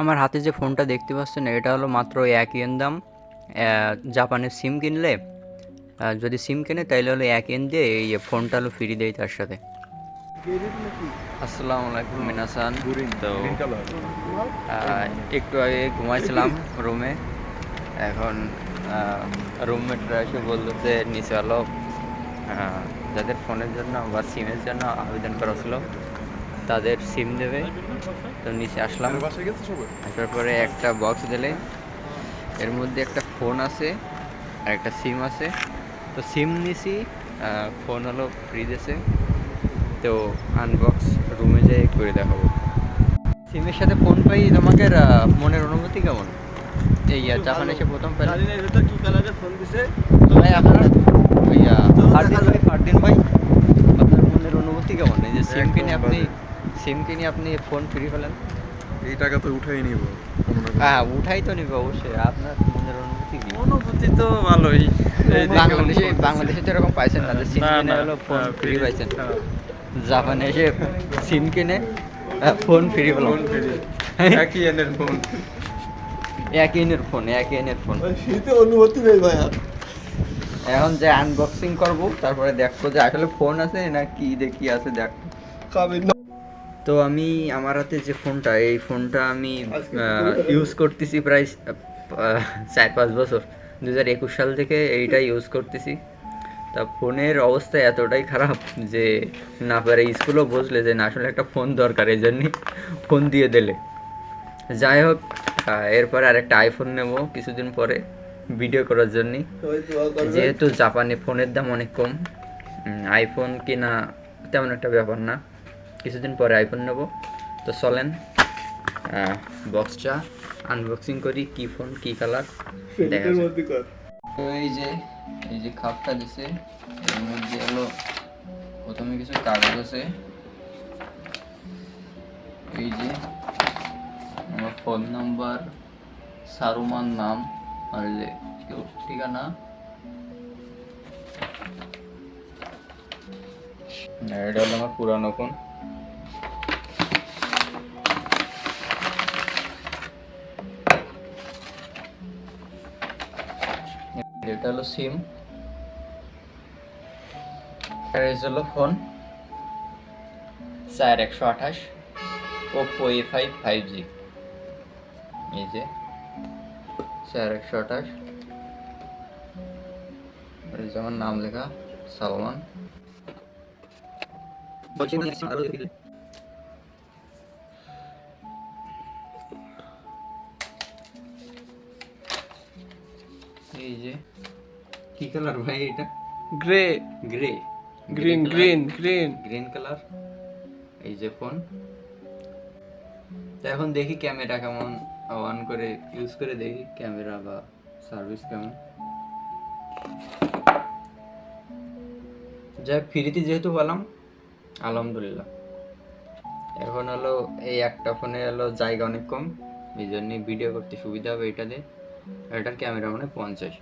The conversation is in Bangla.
আমার হাতে যে ফোনটা দেখতে পাচ্ছেন এটা হলো মাত্র 1 ইয়েন দাম। জাপানের সিম কিনলে যদি সিম কেনে তাইলে হলো 1 ইয়েন দিয়ে এই ফোনটা হলো ফ্রি দেয় তার সাথে। আসসালামু আলাইকুম মিনাসান। তো একটু আগে ঘুমাইছিলাম রুমে। এখন রুমমেটরা এসে বলতেছে নিচে হলো যাদের ফোনের জন্য বা সিমের জন্য আবেদন করা ছিল তাদের সিম দেবে। তো নিচে আসলাম, আসার পরে একটা বক্স দিলে এর মধ্যে একটা ফোন আছে আর একটা সিম আছে। তো সিম নিছি, ফোন হলো ফ্রি দিয়েছে। তো আনবক্স রুমে যেয়ে করে দেখাবো। সিমের সাথে ফোন পাই, তোমাকে মনের অনুভূতি কেমন? এই জাপানে এসে প্রথম পেলাম। কি কালারের ফোন দিছে ভাই আপনার ফারদিন ভাই, আপনার মনের অনুভূতি কেমন এই যে সিম কিনে আপনি ফোন ফ্রি পেলেন? এই টাকা তো উঠাই নিব। হ্যাঁ, উঠাই তো নিবে অবশ্যই। আপনার মনের অনুভূতি কি? অনুভূতি তো ভালোই। বাংলাদেশে তো এরকম পাইছেন না যে সিম কিনে হলো ফোন ফ্রি পাইছেন। জাপানে এসে সিম কিনে ফোন ফ্রি পেলাম। একই এনের ফোন। এক ইনের ফোন। শীতে অনুভূতি নেই ভাইয়া। এখন যে আনবক্সিং করব তারপরে দেখবো যে আসলে ফোন আছে না কি দেখি আছে দেখ। তো আমি আমার হাতে যে ফোনটা, এই ফোনটা আমি ইউজ করতেছি প্রায় 4-5 বছর। 2021 সাল থেকে এইটা ইউজ করতেছি। তা ফোনের অবস্থা এতটাই খারাপ যে না পারে স্কুলও বুঝলে যে না আসলে একটা ফোন দরকার, এই জন্যই ফোন দিয়ে দিলে। যাই হোক, এরপরে আরেকটা আইফোন নেব কিছুদিন পরে ভিডিও করার জন্য, যেহেতু জাপানে ফোনের দাম অনেক কম। আইফোন কিনা তেমন একটা ব্যাপার না, কিছুদিন পরে আইফোন নেব। তো চলেন বক্সটা আনবক্সিং করি, কি ফোন কি কালার দেখা যাক। তো এই যে খাপটা দিছে, এর মধ্যে হলো প্রথমে কিছু কাগজ আছে। এই যে আমার ফোন নাম্বার, সারুমান নাম, আর যে ঠিকানা। এটা হলো আমার পুরানো ফোন। এটা হলো সিম, আর এই হলো ফোন 4128 ওপো A5 5G। এই যে 4128, আর এই যে আমার নাম লেখা সালমান। এই যে কি কালার ভাই এটা? Grey grey, green colour. এই যে ফোন। তো এখন দেখি ক্যামেরা কেমন, অন করে ইউজ করে দেখি ক্যামেরা বা সার্ভিস কেমন। যাই ফ্রিতে যেহেতু পেলাম আলহামদুলিল্লাহ। এখন হলো এই একটা ফোনে হলো জায়গা অনেক কম, এই জন্যই ভিডিও করতে সুবিধা হবে এটাতে। এটার ক্যামেরা মানে 50।